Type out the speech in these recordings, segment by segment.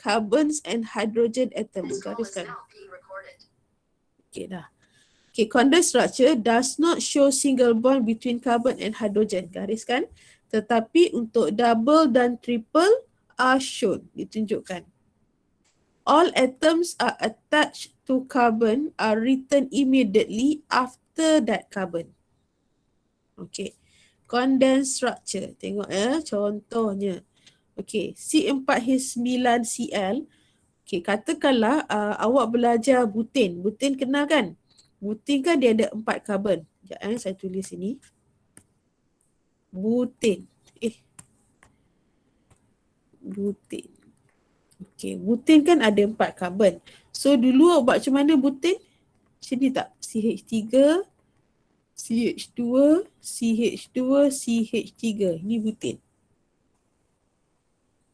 carbons and hydrogen atoms. Gariskan. Okay dah. Okay, condensed structure does not show single bond between carbon and hydrogen. Gariskan. Tetapi untuk double dan triple are shown. Ditunjukkan. All atoms are attached to carbon are written immediately after that carbon. Okay. Condensed structure. Tengok contohnya. Okay, C4H9Cl. Okay, katakanlah awak belajar butin. Butin kenal kan? Butin kan dia ada 4 karbon. Sekejap saya tulis sini. Butin. Butin. Okay, butin kan ada 4 karbon. So dulu awak buat macam mana butin? Sini tak? CH3, CH2, CH2, CH3. Ni butin.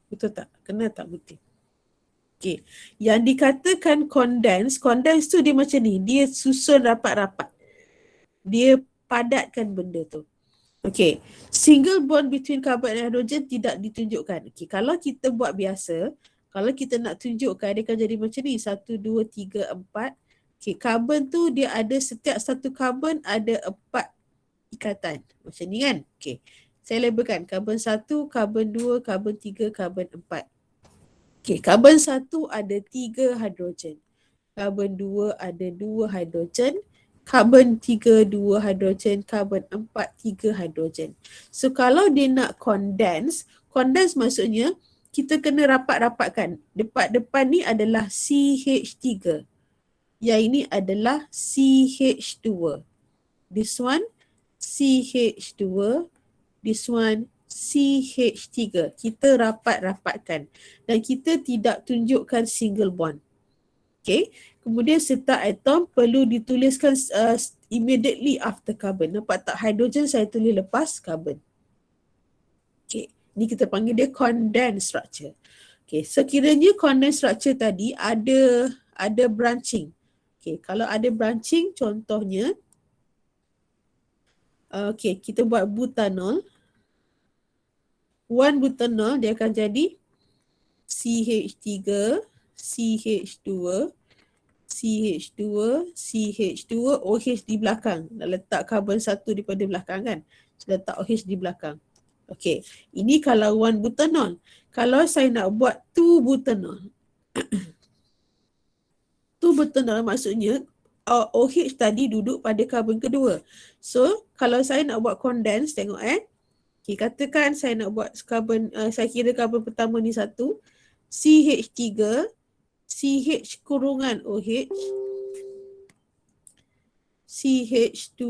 Betul tak? Kenal tak butin? Okay. Yang dikatakan condense tu dia macam ni. Dia susun rapat-rapat. Dia padatkan benda tu. Okay. Single bond between carbon and hydrogen tidak ditunjukkan. Okay. Kalau kita buat biasa, kalau kita nak tunjukkan, dia akan jadi macam ni. 1, 2, 3, 4. Okay. Carbon tu dia ada, setiap satu carbon ada 4 ikatan. Macam ni kan? Okay. Saya labelkan karbon 1, karbon 2, karbon 3, karbon 4. Okay, karbon 1 ada 3 hidrogen. Karbon 2 ada 2 hidrogen. Karbon 3, 2 hidrogen. Karbon 4, 3 hidrogen. So kalau dia nak condense maksudnya kita kena rapat-rapatkan. Depan ni adalah CH3. Yang ini adalah CH2. This one CH2. This one CH3. Kita rapat-rapatkan. Dan kita tidak tunjukkan single bond. Okay. Kemudian serta atom perlu dituliskan immediately after carbon. Nampak tak? Hydrogen saya tulis lepas carbon. Okay. Ni kita panggil dia condensed structure. Okay. Sekiranya condensed structure tadi ada branching. Okay. Kalau ada branching, contohnya okay, kita buat butanol. 1 butanol dia akan jadi CH3, CH2, CH2, CH2, OH di belakang. Nak letak karbon 1 daripada belakang kan. So letak OH di belakang. Okay, ini kalau 1 butanol. Kalau saya nak buat 2 butanol. 2 butanol maksudnya OH tadi duduk pada karbon kedua. So, kalau saya nak buat condense, tengok okay, katakan saya nak buat karbon, saya kira karbon pertama ni 1, CH3, CH kurungan OH, CH2,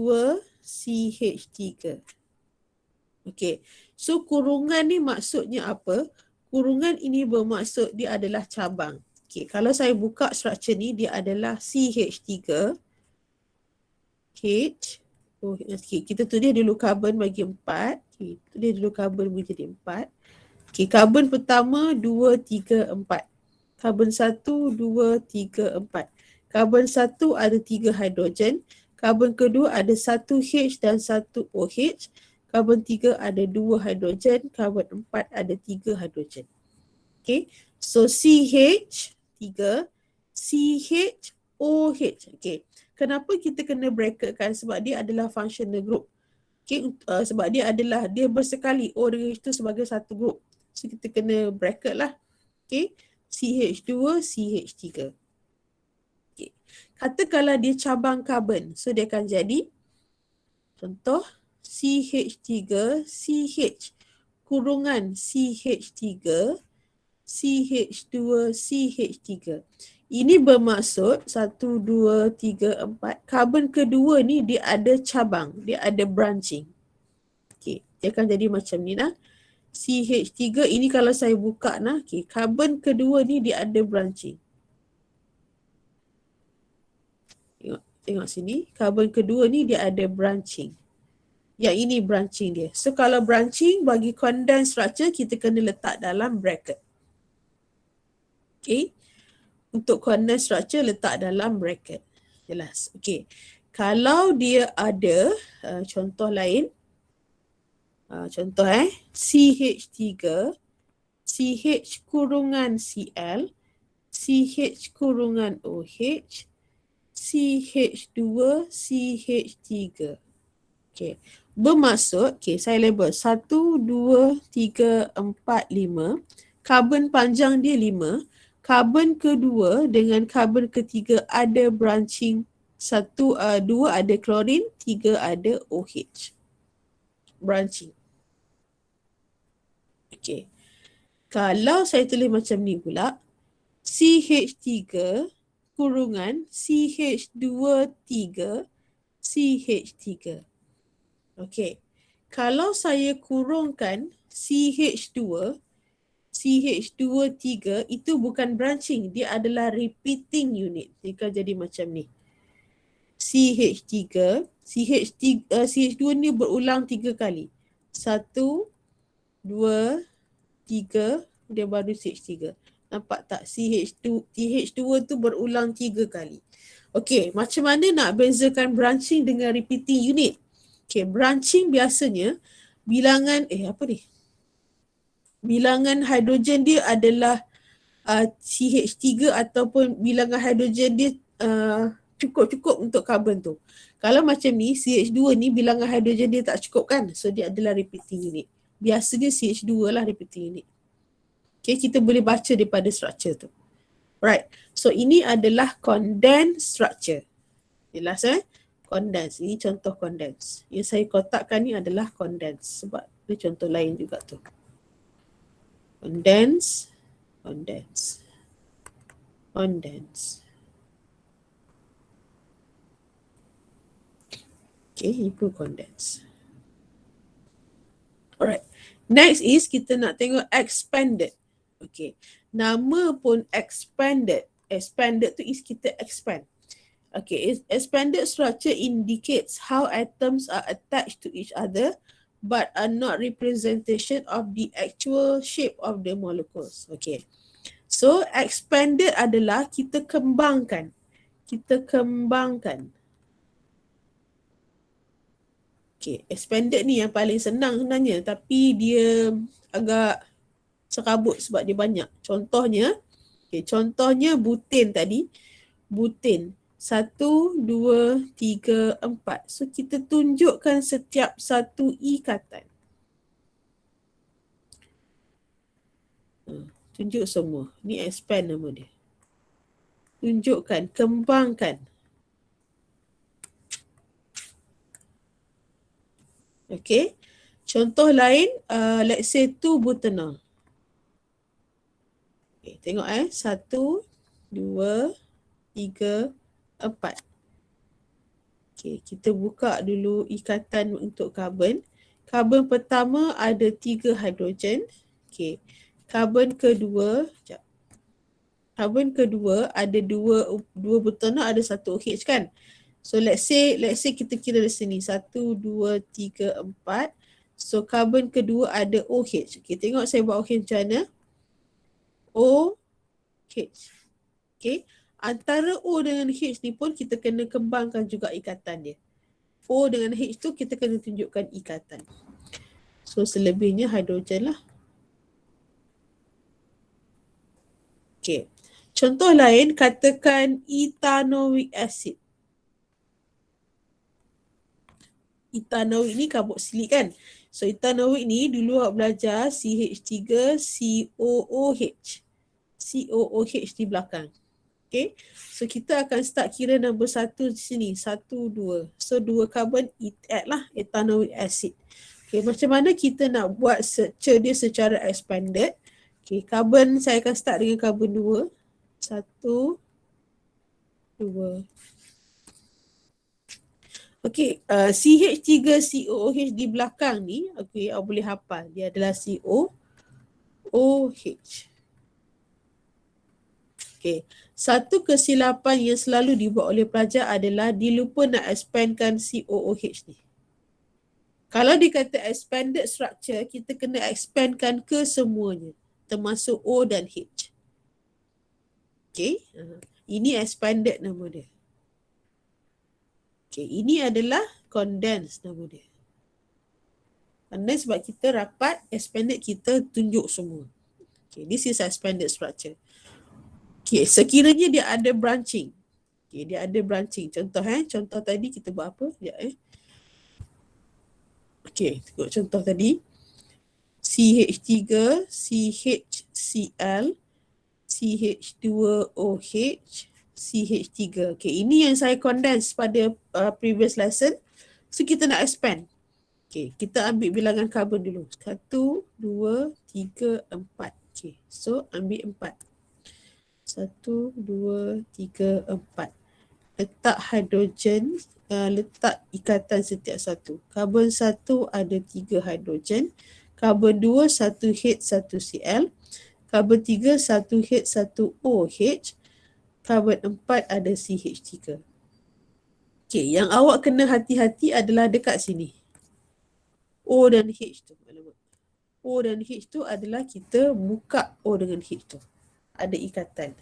CH3. Okay, so kurungan ni maksudnya apa? Kurungan ini bermaksud dia adalah cabang. Okay, kalau saya buka struktur ni, dia adalah CH3. H. Okay, kita tulis dulu karbon bagi 4. Okay, tulis dulu karbon bagi jadi 4. Okay, karbon pertama 2, 3, 4. Karbon 1, 2, 3, 4. Karbon 1 ada 3 hidrogen. Karbon kedua ada 1 H dan 1 OH. Karbon 3 ada 2 hidrogen. Karbon 4 ada 3 hidrogen. Okay, so CH 3, CH, OH. Okay. Kenapa kita kena bracketkan? Sebab dia adalah functional group. Okay. Sebab dia bersekali. O dengan H tu sebagai satu group. So kita kena bracket lah. Okay. CH2, CH3. Okay. Katakanlah dia cabang karbon. So dia akan jadi contoh CH3, CH kurungan CH3, CH2, CH3. Ini bermaksud 1, 2, 3, 4. Karbon kedua ni dia ada cabang. Dia ada branching. Okay. Dia akan jadi macam ni lah. CH3 ini kalau saya buka nah. Okay. Karbon kedua ni dia ada branching. Tengok sini. Karbon kedua ni dia ada branching. Yang ini branching dia. So kalau branching bagi condensed structure kita kena letak dalam bracket. Okay. Untuk condensed structure letak dalam bracket. Jelas. Okay. Kalau dia ada contoh lain. Contoh CH3, CH kurungan Cl, CH kurungan OH, CH2, CH3. Okay. Bermaksud, saya label 1, 2, 3, 4, 5. Karbon panjang dia 5. Karbon kedua dengan karbon ketiga ada branching. 2 ada klorin, 3 ada OH. Branching. Okay. Kalau saya tulis macam ni pula, CH3 kurungan CH2 3 CH3. Okey. Kalau saya kurungkan CH2 3 itu bukan branching, dia adalah repeating unit. Dia jadi macam ni. CH2 ni berulang 3 kali. 1, 2, 3, dia baru CH3. Nampak tak? CH2 tu berulang 3 kali. Okey, macam mana nak bezakan branching dengan repeating unit? Okey, branching biasanya bilangan bilangan hidrogen dia adalah CH3 ataupun bilangan hidrogen dia cukup-cukup untuk karbon tu. Kalau macam ni, CH2 ni bilangan hidrogen dia tak cukup kan? So dia adalah repeating unit. Biasanya CH2 lah repeating unit. Okay, kita boleh baca daripada structure tu. Right. So ini adalah condensed structure. Jelas Condense. Ini contoh condense. Yang saya kotakkan ni adalah condense. Sebab ada contoh lain juga tu. Condense. Condense. Condense. Okay, itu condense. Alright. Next is kita nak tengok expanded. Okay. Nama pun expanded. Expanded tu is kita expand. Okay, expanded structure indicates how atoms are attached to each other but are not representation of the actual shape of the molecules. Okay, so expanded adalah kita kembangkan. Kita kembangkan. Okay, expanded ni yang paling senang sebenarnya tapi dia agak serabut sebab dia banyak. Contohnya, contohnya buten tadi. Buten. 1, 2, 3, 4. So kita tunjukkan setiap satu ikatan. Tunjuk semua. Ni expand nama dia. Tunjukkan, kembangkan. Okay. Contoh lain, let's say 2 butanol. Okay, tengok 1, 2, 3, 4. Okay, kita buka dulu ikatan untuk karbon. Karbon pertama ada 3 hidrogen. Okay. Karbon kedua, karbon kedua ada 2 butanol, ada 1 OH kan. So let's say kita kira di sini 1, 2, 3, 4. So karbon kedua ada OH. Okay, tengok saya buat OH macam mana. OH. Okay. Antara O dengan H ni pun kita kena kembangkan juga ikatan dia. O dengan H tu kita kena tunjukkan ikatan. So selebihnya hidrogen lah. Okay. Contoh lain, katakan ethanoic acid. Ethanoic ni karboksilik kan. So ethanoic ni dulu awak belajar CH3 COOH. COOH di belakang. Okay, so kita akan start kira nombor 1 di sini. 1, 2. So 2 karbon add lah, ethanoic acid. Okay, macam mana kita nak buat structure dia secara expanded. Okay, karbon saya akan start dengan karbon 2. 1, 2. Okay, CH3 COOH di belakang ni, okay, awak boleh hafal. Dia adalah COOH. Okay. Satu kesilapan yang selalu dibuat oleh pelajar adalah dia lupa nak expandkan COOH ni. Kalau dikata expanded structure, kita kena expandkan ke semuanya. Termasuk O dan H. Okay. Ini expanded nama dia. Okay. Ini adalah condensed nama dia. Condensed sebab kita rapat, expanded kita tunjuk semua. Okay, this is expanded structure. Okay, sekiranya dia ada branching. Okay, dia ada branching. Contoh tadi kita buat apa? Sekejap Okay, tengok contoh tadi. CH3, CHCl, CH2OH, CH3. Okay, ini yang saya condense pada previous lesson. So, kita nak expand. Okay, kita ambil bilangan karbon dulu. 1, 2, 3, 4. Okay, so ambil 4. 1, 2, 3, 4. Letak hidrogen, letak ikatan setiap satu. Karbon 1 ada 3 hidrogen. Karbon 2, 1 H, 1 Cl. Karbon 3, 1 H, 1 OH. Karbon 4 ada CH3. Okay, yang awak kena hati-hati adalah dekat sini. O dan H tu. O dan H tu adalah kita buka O dengan H tu. Ada ikatan.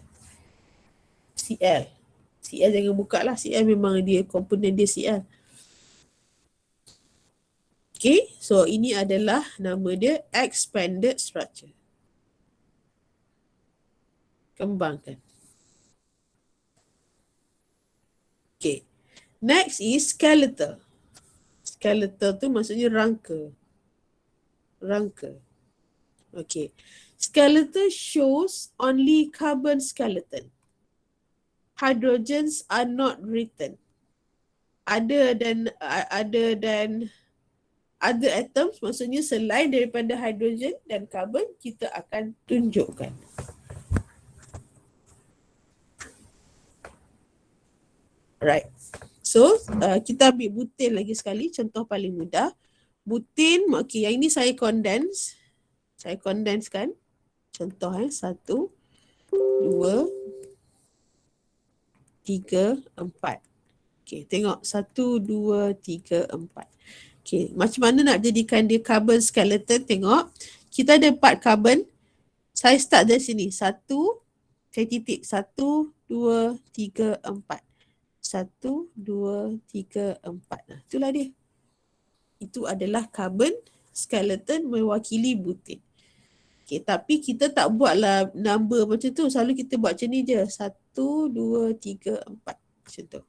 Cl. Cl jangan buka lah. Cl memang dia komponen dia Cl. Okay, so ini adalah nama dia expanded structure. Kembangkan. Okay, next is skeletal. Skeletal tu maksudnya rangka. Rangka. Okay. Skeletal shows only carbon skeleton. Hydrogens are not written. Other than other atoms, maksudnya selain daripada hidrogen dan karbon, kita akan tunjukkan. Right. So, kita ambil butin lagi sekali, contoh paling mudah. Butin, okay, yang ini saya condense. Saya condensekan. Contoh 1, 2, 3, 4. Okay, tengok 1, 2, 3, 4. Okay, macam mana nak jadikan dia carbon skeleton? Tengok, kita ada 4 carbon. Saya start dari sini. 1, saya titik. 1, 2, 3, 4. 1, 2, 3, 4. Nah, itulah dia. Itu adalah carbon skeleton mewakili butin. Okay, tapi kita tak buatlah number macam tu. Selalu kita buat macam ni je. 1, 2, 3, 4. Macam tu.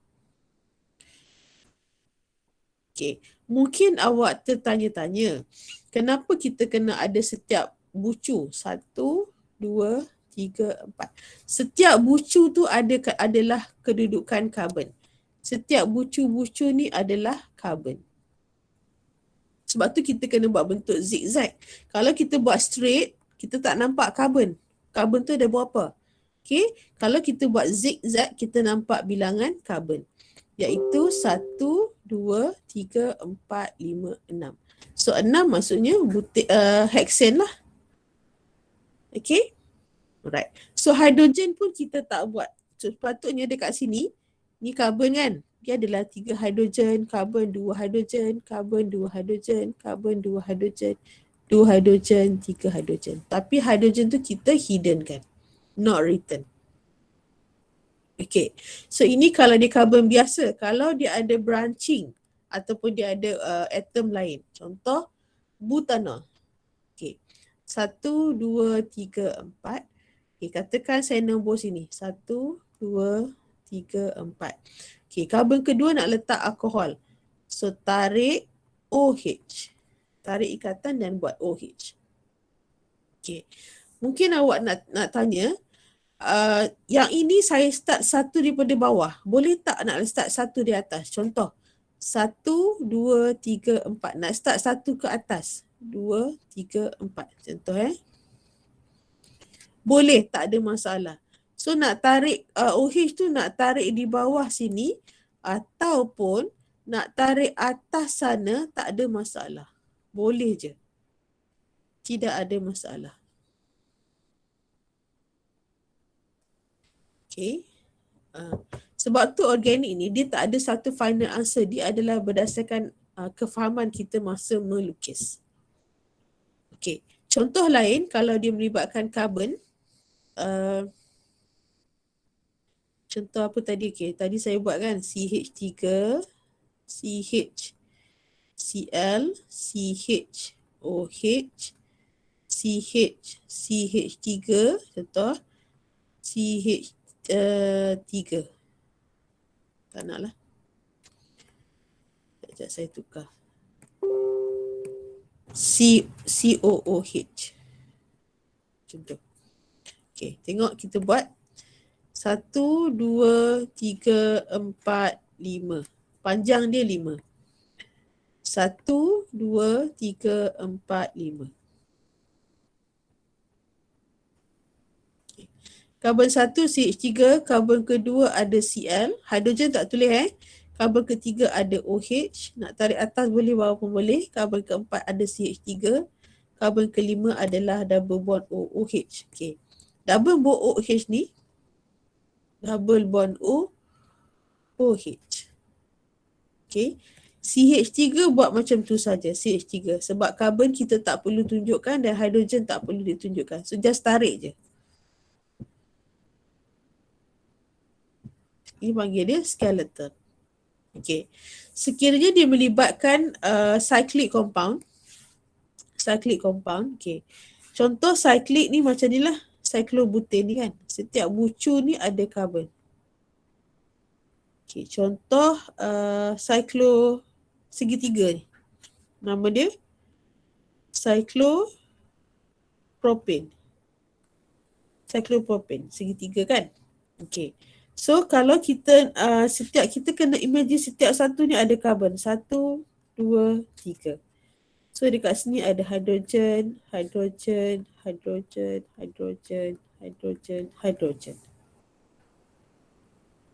Okay. Mungkin awak tertanya-tanya, kenapa kita kena ada setiap bucu? 1, 2, 3, 4. Setiap bucu tu adalah kedudukan karbon. Setiap bucu-bucu ni adalah karbon. Sebab tu kita kena buat bentuk zigzag. Kalau kita buat straight, kita tak nampak karbon. Karbon tu ada berapa? Okay. Kalau kita buat zigzag, kita nampak bilangan karbon. Iaitu 1, 2, 3, 4, 5, 6. So 6 maksudnya hexane lah. Okay. Alright. So hidrogen pun kita tak buat. So, sepatutnya dekat sini, ni karbon kan? Dia adalah 3 hidrogen, karbon 2 hidrogen, karbon 2 hidrogen, karbon 2 hidrogen, 2 hidrogen, 3 hidrogen. Tapi hidrogen tu kita hidden kan? Not written. Okay, so ini kalau dia karbon biasa. Kalau dia ada branching ataupun dia ada atom lain. Contoh, butanol. Okay, 1, 2, 3, 4. Okay, katakan saya nombor sini. 1, 2, 3, 4. Okay, karbon kedua nak letak alkohol. So, tarik OH. Tarik ikatan dan buat OH. Okay, mungkin awak nak tanya, yang ini saya start 1 daripada bawah. Boleh tak nak start 1 di atas? Contoh, 1, 2, 3, 4. Nak start 1 ke atas. 2, 3, 4. Contoh boleh, tak ada masalah. So nak tarik OH tu nak tarik di bawah sini ataupun nak tarik atas sana, tak ada masalah. Boleh je. Tidak ada masalah. Okay. Sebab tu organik ni dia tak ada satu final answer. Dia adalah berdasarkan kefahaman kita masa melukis. Okay. Contoh lain kalau dia melibatkan karbon. Contoh apa tadi? Okay. Tadi saya buat kan CH3, CH, Cl, CH, OH, CH3 contoh CH3 tak nak lah. Sekejap saya tukar. COOH. Contoh. Okay, tengok kita buat 1, 2, 3, 4, 5. Panjang dia 5. 1, 2, 3, 4, 5. Karbon 1 CH3, karbon kedua ada Cl, hidrogen tak tulis Karbon ketiga ada OH, nak tarik atas boleh, bawah pun boleh. Karbon keempat ada CH3, karbon kelima adalah double bond OH. Okay. Double bond OH ni, double bond OH. Okay. CH3 buat macam tu saja, CH3. Sebab karbon kita tak perlu tunjukkan dan hidrogen tak perlu ditunjukkan. So just tarik je. Ini panggil dia skeleton. Okay. Sekiranya dia melibatkan cyclic compound. Cyclic compound. Okay. Contoh cyclic ni macam ni lah. Cyclobutane ni kan. Setiap bucu ni ada karbon. Okay. Contoh cyclo segitiga ni. Nama dia cyclopropane. Cyclopropane. Segitiga kan. Okay. So kalau kita setiap kita kena imagine setiap satu ni ada karbon. 1, 2, 3. So dekat sini ada hidrogen, hidrogen, hidrogen, hidrogen, hidrogen, hidrogen.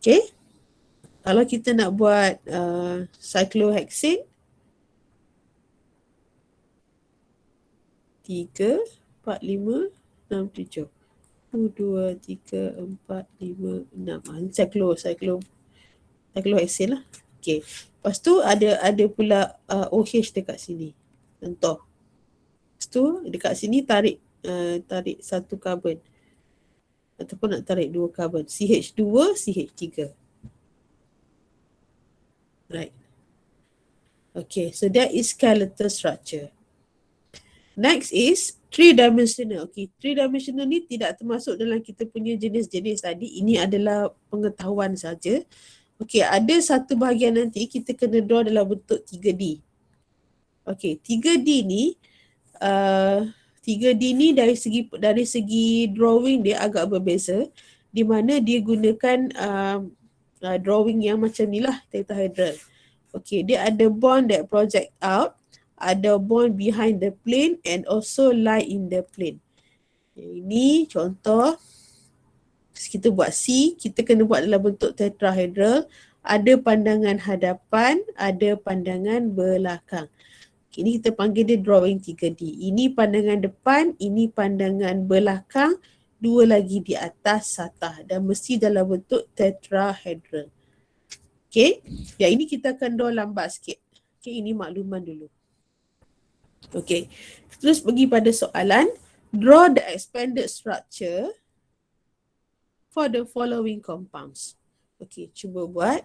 Okay. Kalau kita nak buat cyclohexane, 3, 4, 5, 6, 7. 1, 2, 3, 4, 5, 6. Cyclohexane lah. Okay. Lepas tu ada pula OH dekat sini. Contoh. Lepas tu dekat sini tarik satu karbon. Ataupun nak tarik 2 karbon. CH2, CH3. Right. Okay. So that is skeletal structure. Next is 3-dimensional. Okay, 3-dimensional ni tidak termasuk dalam kita punya jenis-jenis tadi. Ini adalah pengetahuan saja. Okay, ada satu bahagian nanti kita kena draw dalam bentuk 3D. Okay, 3D ni 3D ni dari segi drawing dia agak berbeza, di mana dia gunakan drawing yang macam ni lah, tetrahedral. Okay, dia ada bond that project out, ada bond behind the plane and also lie in the plane. Ini contoh. Kita buat C, kita kena buat dalam bentuk tetrahedral. Ada pandangan hadapan, ada pandangan belakang. Ini kita panggil dia drawing 3D. Ini pandangan depan, ini pandangan belakang, dua lagi di atas satah dan mesti dalam bentuk tetrahedral. Okay, yang ini kita akan draw lambat sikit. Okay, ini makluman dulu. Okay, terus pergi pada soalan. Draw the expanded structure for the following compounds. Okay, cuba buat.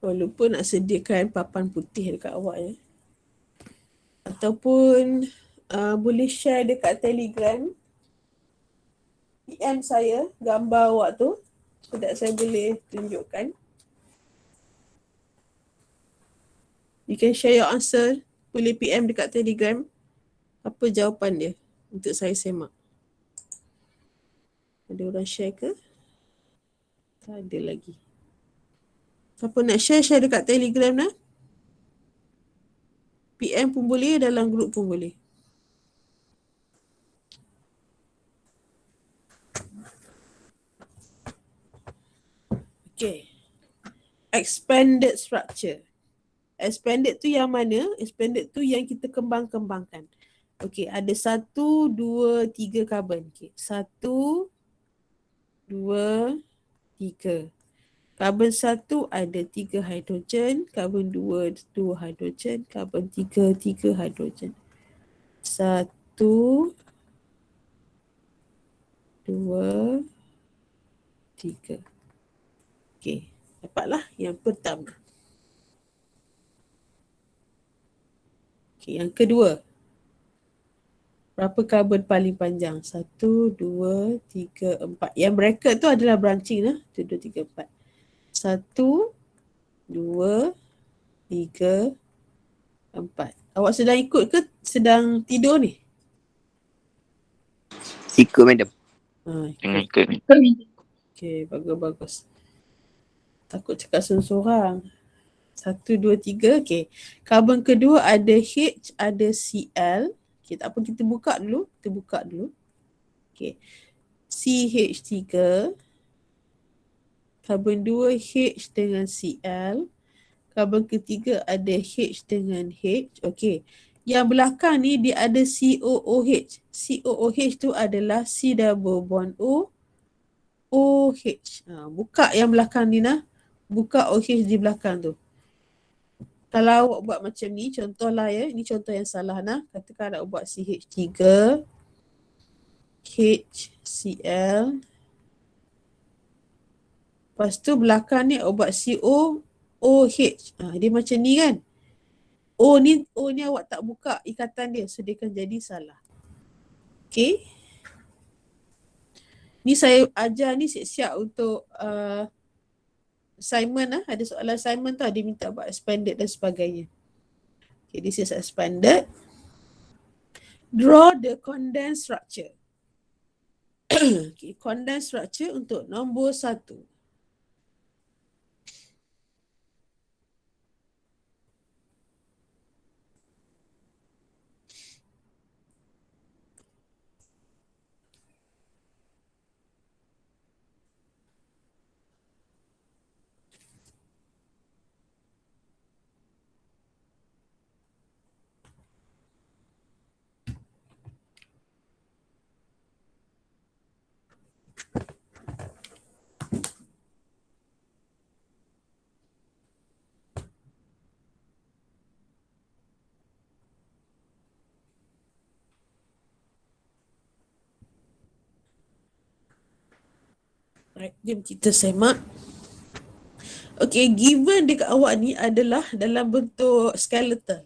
Oh, lupa nak sediakan papan putih dekat awak ya. Ataupun boleh share dekat Telegram. PM saya gambar awak tu so that saya boleh tunjukkan. You can share your answer. Boleh PM dekat Telegram. Apa jawapan dia untuk saya semak. Ada orang share ke? Tak ada lagi. Siapa nak share dekat Telegram lah. PM pun boleh, dalam grup pun boleh. Okay. Expanded structure. Expanded tu yang mana? Expanded tu yang kita kembangkan. Okay, ada 1, 2, 3 karbon. Okay. 1, 2, 3. Karbon 1 ada 3 hidrogen, karbon 2, 2 hidrogen, karbon 3, 3 hidrogen. 1, 2, 3. Okey, dapatlah yang pertama. Okey, yang kedua. Berapa karbon paling panjang? 1, 2, 3, 4. Yang bracket tu adalah branching lah. 1, 2, 3, 4. 1, 2, 3, 4. Awak sedang ikut ke sedang tidur ni? Ikut madam. Ikut. Ikut. Okey, bagus-bagus. Takut cakap seorang-seorang. 1, 2, 3. Okey. Karbon kedua ada H, ada Cl. Okey, tak apa, kita buka dulu. Okey. CH3. Karbon 2 H dengan Cl. Karbon ketiga ada H dengan H. Okey. Yang belakang ni dia ada COOH. COOH tu adalah C double bond O, OH. Buka yang belakang ni nah. Buka OH di belakang tu. Kalau awak buat macam ni, contohlah ya. Ini contoh yang salah nah. Katakan awak buat CH3, HCl. Lepas tu belakang ni awak buat COOH. Dia macam ni kan. O ni awak tak buka ikatan dia. So dia akan jadi salah. Okay. Ni saya ajar ni siap-siap untuk assignment lah. Ada soalan assignment tu, dia minta buat expanded dan sebagainya. Okay, this is expanded. Draw the condensed structure. Okay, condensed structure untuk nombor 1. Right, jom kita semak. Okay, given dekat awak ni adalah dalam bentuk skeleton.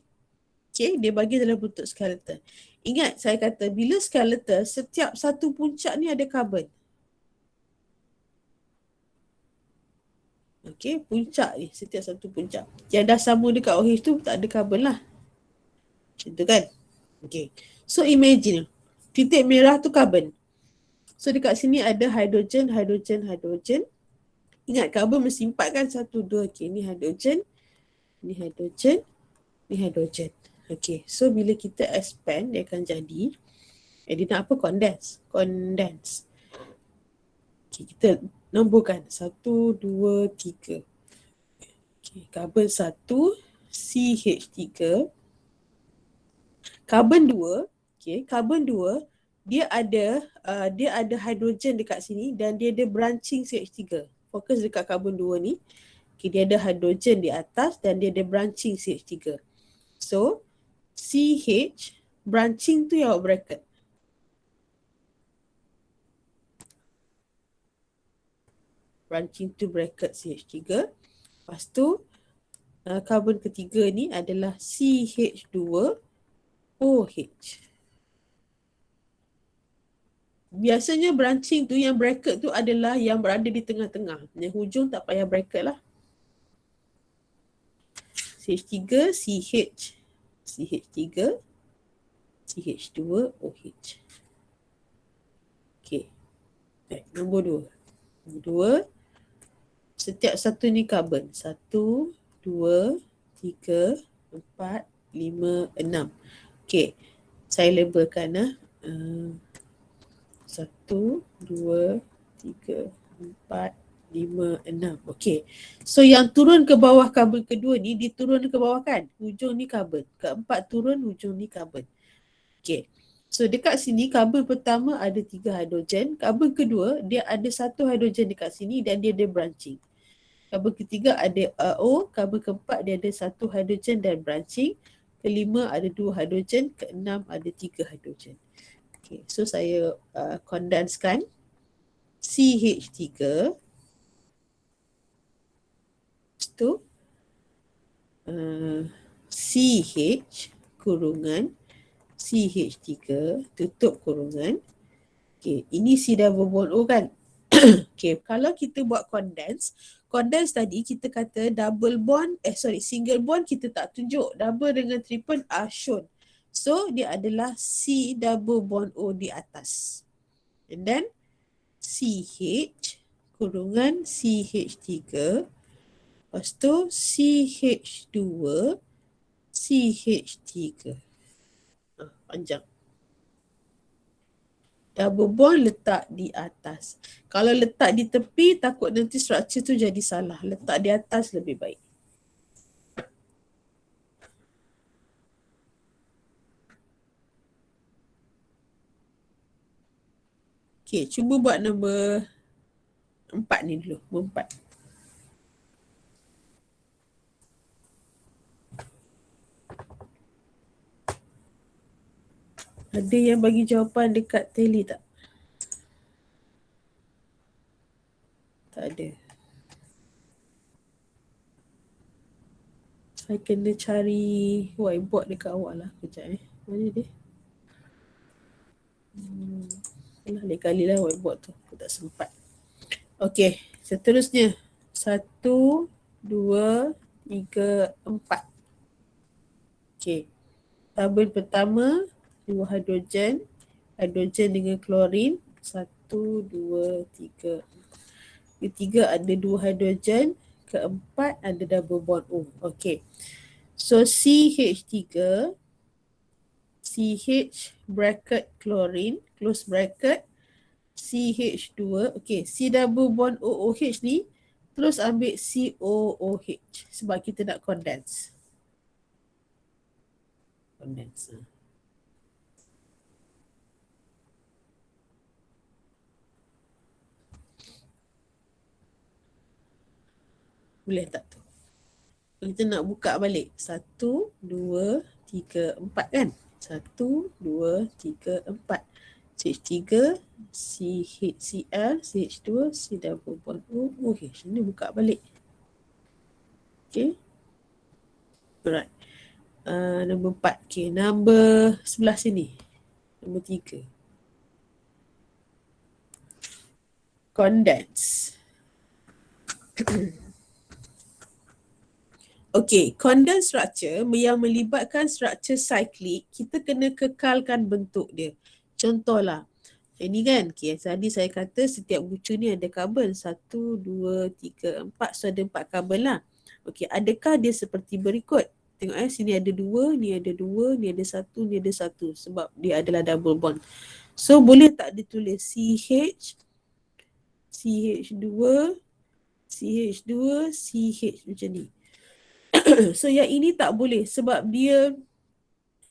Okay, dia bagi dalam bentuk skeleton. Ingat saya kata bila skeleton, setiap satu puncak ni ada karbon. Okay, puncak ni, setiap satu puncak. Yang dah sama dekat OH tu tak ada karbon lah. Macam tu kan? Okay, so imagine, titik merah tu karbon. So dekat sini ada hidrogen. Ingat karbon mesti 4 kan? 1, 2, okay, ni hidrogen. Okay, so bila kita expand, dia akan jadi, dia nak apa? Condense. Okay, kita nomborkan 1, 2, 3. Okay, karbon 1, CH3. Karbon 2, okay, karbon 2, dia ada hidrogen dekat sini dan dia ada branching CH3. Fokus dekat karbon 2 ni. Okay, dia ada hidrogen di atas dan dia ada branching CH3. So, CH, branching tu yang awak bracket. Branching tu bracket CH3. Lepas tu, karbon ketiga ni adalah CH2OH. Biasanya branching tu yang bracket tu adalah yang berada di tengah-tengah. Yang hujung tak payah bracket lah. CH3, CH3, CH2OH. Okay. Nombor 2. Setiap satu ni karbon. 1, 2, 3, 4, 5, 6. Okay. Saya labelkan lah. 1, 2, 3, 4, 5, 6. Okay. So yang turun ke bawah karbon kedua ni, diturun ke bawah kan? Hujung ni karbon. Keempat turun, hujung ni karbon. Okay. So dekat sini karbon pertama ada 3 hidrogen, karbon kedua dia ada 1 hidrogen dekat sini dan dia ada branching. Karbon ketiga ada O, karbon keempat dia ada 1 hidrogen dan branching, kelima ada 2 hidrogen, keenam ada 3 hidrogen. Okay, so saya kondenskan CH3 tu CH kurungan CH3 tutup kurungan. Okay, ini C double bond O kan. Okay, kalau kita buat condense tadi kita kata double bond, single bond kita tak tunjuk, double dengan triple are shown. So dia adalah C double bond O di atas. And then CH kurungan CH3, lepas tu CH2 CH3. Panjang. Double bond letak di atas. Kalau letak di tepi, takut nanti struktur tu jadi salah. Letak di atas lebih baik. Okay, cuba buat nombor 4 ni dulu. Nombor 4. Ada yang bagi jawapan dekat tele tak? Tak ada. Saya kena cari whiteboard dekat awak lah. Kejap Mana dia? Lain kali lah whiteboard tu. Aku tak sempat. Okay, seterusnya. 1, 2, 3, 4. Okay. Karbon pertama 2 hidrogen, hidrogen dengan klorin 1, 2, 3. Ketiga ada 2 hidrogen, keempat ada double bond O. Okay. So CH3, CH bracket klorin, close bracket, CH2. Okay, C double bond OOH ni terus ambil COOH sebab kita nak condense. Boleh tak tu? Kita nak buka balik. 1, 2, 3, 4 kan? 1, 2, 3, 4. CH3, CHCl, CH2, C double bond OH. Ini buka balik. Okay. Alright. Nombor 4. Okay. Nombor sebelah sini. Nombor 3. Condense. Okay, condense structure yang melibatkan struktur cyclic, kita kena kekalkan bentuk dia. Contohlah, ini kan, okay, tadi saya kata setiap bucu ni ada karbon. 1, 2, 3, 4. So ada 4 karbon lah. Okay, adakah dia seperti berikut? Tengok sini ada 2, ni ada 2, ni ada 1, ni ada 1. Sebab dia adalah double bond. So boleh tak ditulis CH, CH2, CH2, CH macam ni. So yang ini tak boleh sebab dia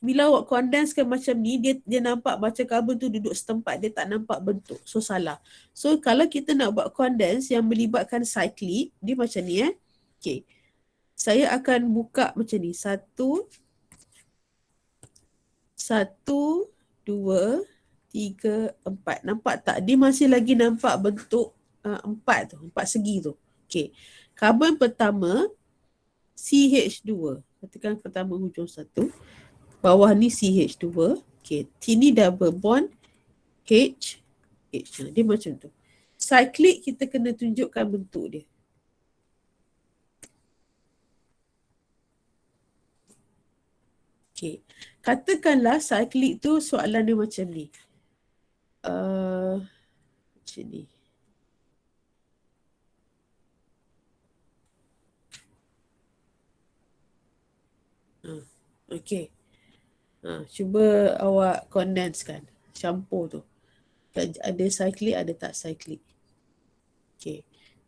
bila awak condensekan macam ni, dia nampak macam karbon tu duduk setempat, dia tak nampak bentuk. So salah. So kalau kita nak buat condense yang melibatkan cyclic, dia macam ni Okay. Saya akan buka macam ni. 1, 2, 3, 4. Nampak tak? Dia masih lagi nampak bentuk 4 tu, 4 segi tu. Okay. Karbon pertama CH2. Katakan pertama hujung 1. Bawah ni CH2. Okay. Sini double bond H. Dia macam tu. Cyclic kita kena tunjukkan bentuk dia. Okay. Katakanlah cyclic tu soalan dia macam ni. Macam ni. Okay. Cuba awak condensekan. Campur tu. Ada cyclic, ada tak cyclic. Okay.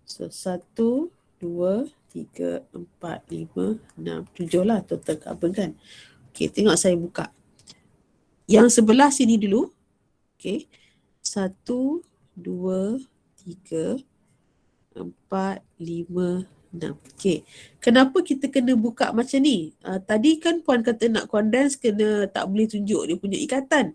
So 1, 2, 3, 4, 5, 6, 7 lah total carbon kan. Okay, tengok saya buka. Yang sebelah sini dulu. Okay. 1, 2, 3, 4, 5, 6. Okay. Kenapa kita kena buka macam ni? Tadi kan Puan kata nak condense kena tak boleh tunjuk dia punya ikatan.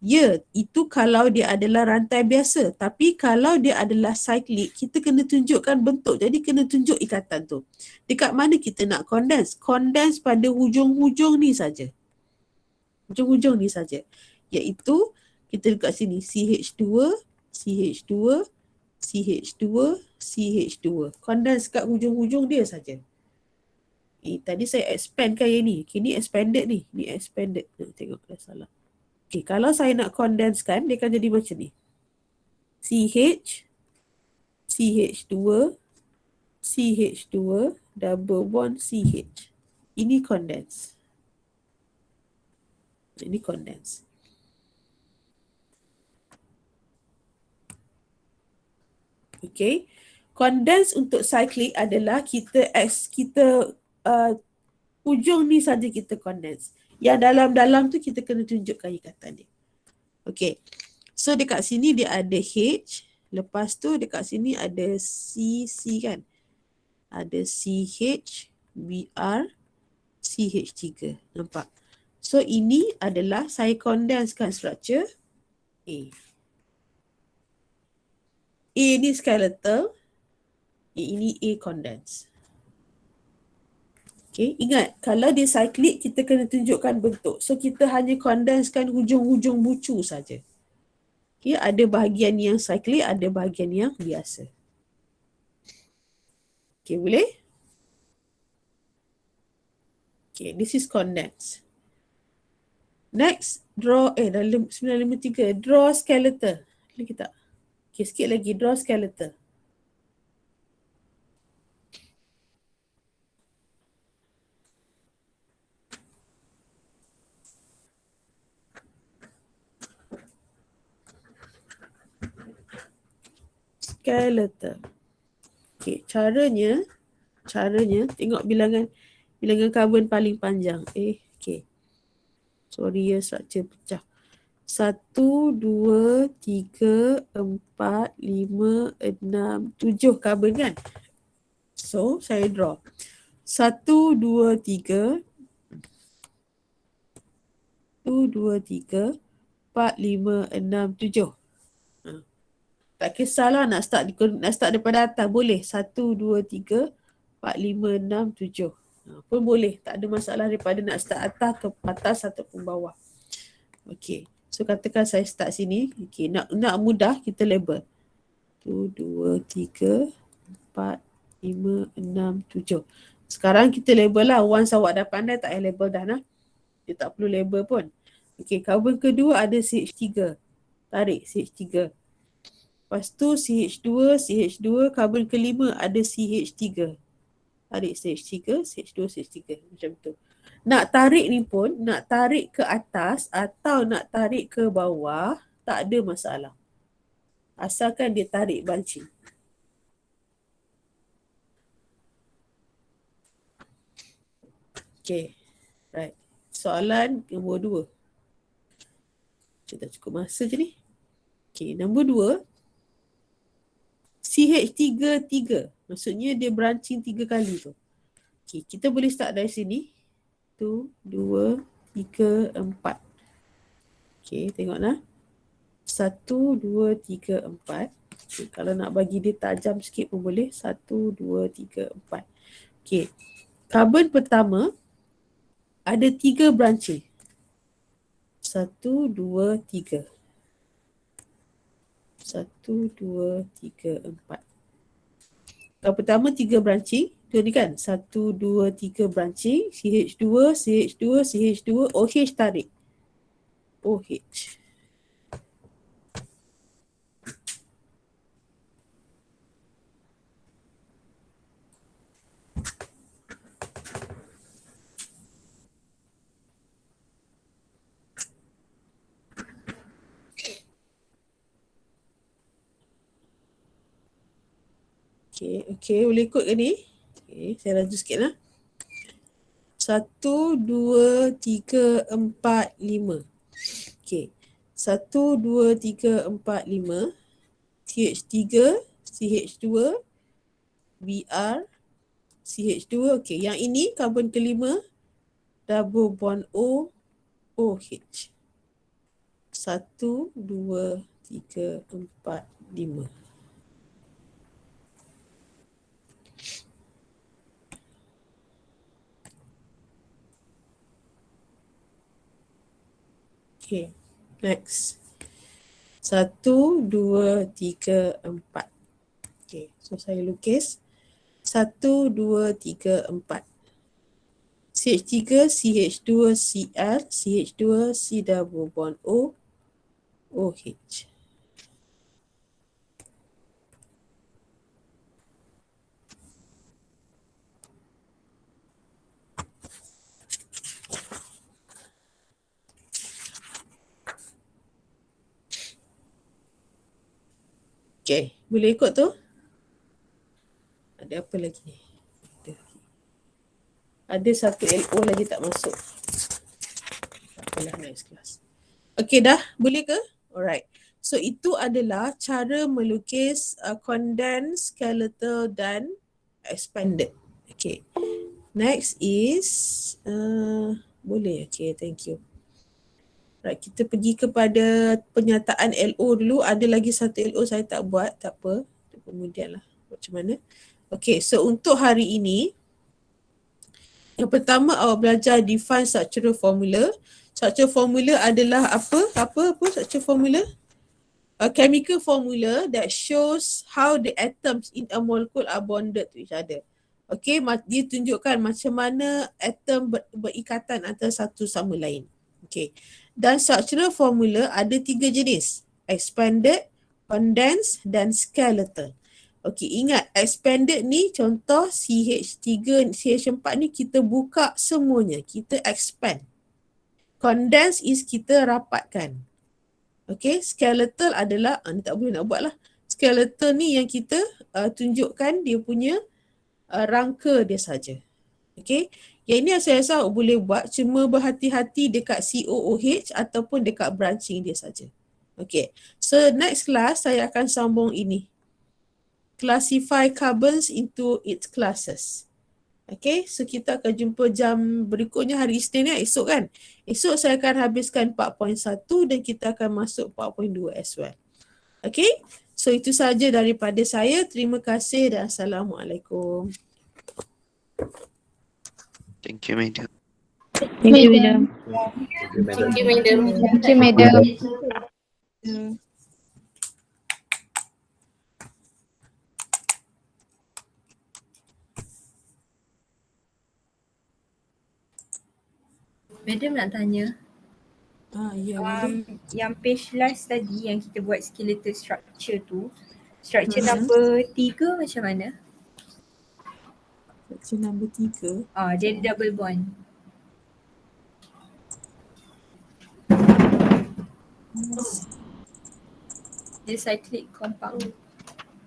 Ya, itu kalau dia adalah rantai biasa. Tapi kalau dia adalah cyclic, kita kena tunjukkan bentuk. Jadi kena tunjuk ikatan tu. Dekat mana kita nak condense? Condense pada hujung-hujung ni saja. Hujung-hujung ni saja. Iaitu kita dekat sini CH2, CH2, CH2, CH2. Condense kat hujung-hujung dia saja. Tadi saya expand kan yang ni. Ni expanded ni. Ni expanded. Tengok dah salah. Okay, kalau saya nak condense kan, dia akan jadi macam ni. CH, CH2, CH2, double bond CH. Ini condense. Ini condense. Okay. Condense untuk cyclic adalah kita ujung ni saja kita condense. Yang dalam-dalam tu kita kena tunjukkan ikatan dia. Okay. So dekat sini dia ada H. Lepas tu dekat sini ada C kan. Ada CH, BR, CH3. Nampak? So ini adalah saya condensekan structure A. A ni skeletal. Ini A condense. Okay, ingat kalau dia cyclic kita kena tunjukkan bentuk. So kita hanya condensekan hujung-hujung bucu saja. Okay, ada bahagian yang cyclic, ada bahagian yang biasa. Okay, boleh? Okay, this is condense. Next, draw, dalam 953, draw skeletal. Lagi tak? Okay, sikit lagi, draw skeletal. Skeletal. Okay, caranya tengok bilangan karbon paling panjang. Okay. Sorry ya, structure pecah. 1, 2, 3, 4, 5, 6, 7 karbon kan? So, saya draw. 1, 2, 3, 1, 2, 3, 4, 5, 6, 7. Tak kisahlah nak start daripada atas. Boleh. 1, 2, 3, 4, 5, 6, 7. Pun boleh. Tak ada masalah daripada nak start atas ataupun bawah. Okay. So katakan saya start sini. Okay. Nak mudah kita label. 1, 2, 3, 4, 5, 6, 7. Sekarang kita label lah. Once awak dah pandai tak payah label dah nah. Dia tak perlu label pun. Okay. Karbon kedua ada CH3. Tarik CH3. Lepas tu CH2, karbon kelima ada CH3. Tarik CH3, CH2, CH3. Macam tu. Nak tarik ni pun, nak tarik ke atas atau nak tarik ke bawah, tak ada masalah. Asalkan dia tarik bunching. Okay. Right. Soalan nombor 2. Kita cukup masa je ni. Okay. Nombor 2. CH3, 3. Maksudnya dia branching 3 kali tu. Okay, kita boleh start dari sini. 1, 2, 3, 4. Okay, tengoklah. 1, 2, 3, 4. Okay, kalau nak bagi dia tajam sikit pun boleh. 1, 2, 3, 4. Okay, karbon pertama ada 3 branching. 1, 2, 3. 1, 2, 3, 4. Yang pertama 3 branching. Tu ni kan. 1, 2, 3 branching. CH2, CH2, CH2. OH tarik. OH. Okay, boleh ikut ke ni? Okay, saya laju sikit lah. 1, 2, 3, 4, 5. Okay. 1, 2, 3, 4, 5. CH3, CH2, Br, CH2. Okay, yang ini karbon kelima, double bond O, OH. 1, 2, 3, 4, 5. Okay, next. 1, 2, 3, 4. Okay, so saya lukis. 1, 2, 3, 4. CH3, CH2, Cl, CH2, C double bond O, OH. Okay, boleh ikut tu? Ada apa lagi ni? Ada satu LO lagi tak masuk. Tak apalah, next class. Okay dah, boleh ke? Alright. So itu adalah cara melukis condensed, skeletal dan expanded. Okay. Next is boleh. Okay, thank you. Right, kita pergi kepada penyataan LO dulu. Ada lagi satu LO saya tak buat, tak apa. Kemudian lah macam mana. Okay, so untuk hari ini, yang pertama awak belajar define structural formula. Structural formula adalah apa structural formula? A chemical formula that shows how the atoms in a molecule are bonded to each other. Okay, dia tunjukkan macam mana atom berikatan antara satu sama lain. Okay, dan structural formula ada 3 jenis. Expanded, condensed dan skeletal. Okay, ingat expanded ni contoh CH3, CH4 ni kita buka semuanya. Kita expand. Condensed is kita rapatkan. Okay, skeletal adalah, ni tak boleh nak buat lah. Skeletal ni yang kita tunjukkan dia punya rangka dia saja. Okay, yang ini saya rasa boleh buat, cuma berhati-hati dekat COOH ataupun dekat branching dia saja. Okay, so next class saya akan sambung ini. Classify carbons into its classes. Okay, so kita akan jumpa jam berikutnya hari Isnin ya, esok kan. Esok saya akan habiskan 4.1 dan kita akan masuk 4.2 as well. Okay, so itu saja daripada saya. Terima kasih dan Assalamualaikum. Thank you, madam. Thank you, madam. Thank you, madam. Thank you, madam. Madam nak tanya, Ya, boleh. yang page last tadi yang kita buat skeletal structure tu, structure number 3 macam mana? Structure number 3. Dia double bond. Dia cyclic compound.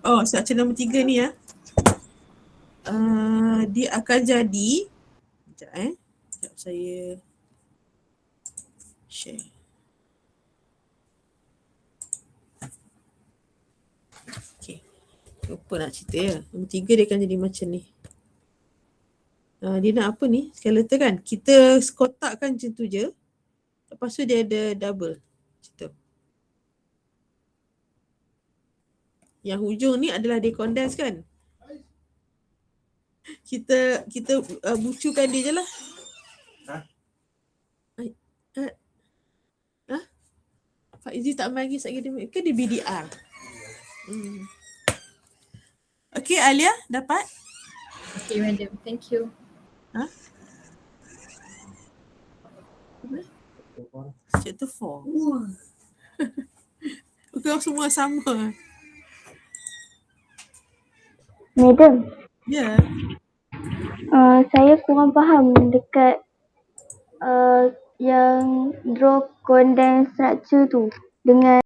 Oh, structure nombor 3 ni ya. Dia akan jadi, sekejap saya share. Okay, lupa nak cerita ya. Nombor 3 dia akan jadi macam ni. Dia nak apa ni? Skeletal kan? Kita kotakkan macam tu je. Lepas tu dia ada double. Macam tu. Yang hujung ni adalah dia condense kan? Kita bucukan dia je lah. Pak Izzi tak main lagi sekali dia. Ke dia BDR? Okay, Alia dapat? Okay, madam. Thank you. Chapter 4. Kau semua sama. Madam, Ya. Saya kurang faham dekat yang draw condensed structure tu dengan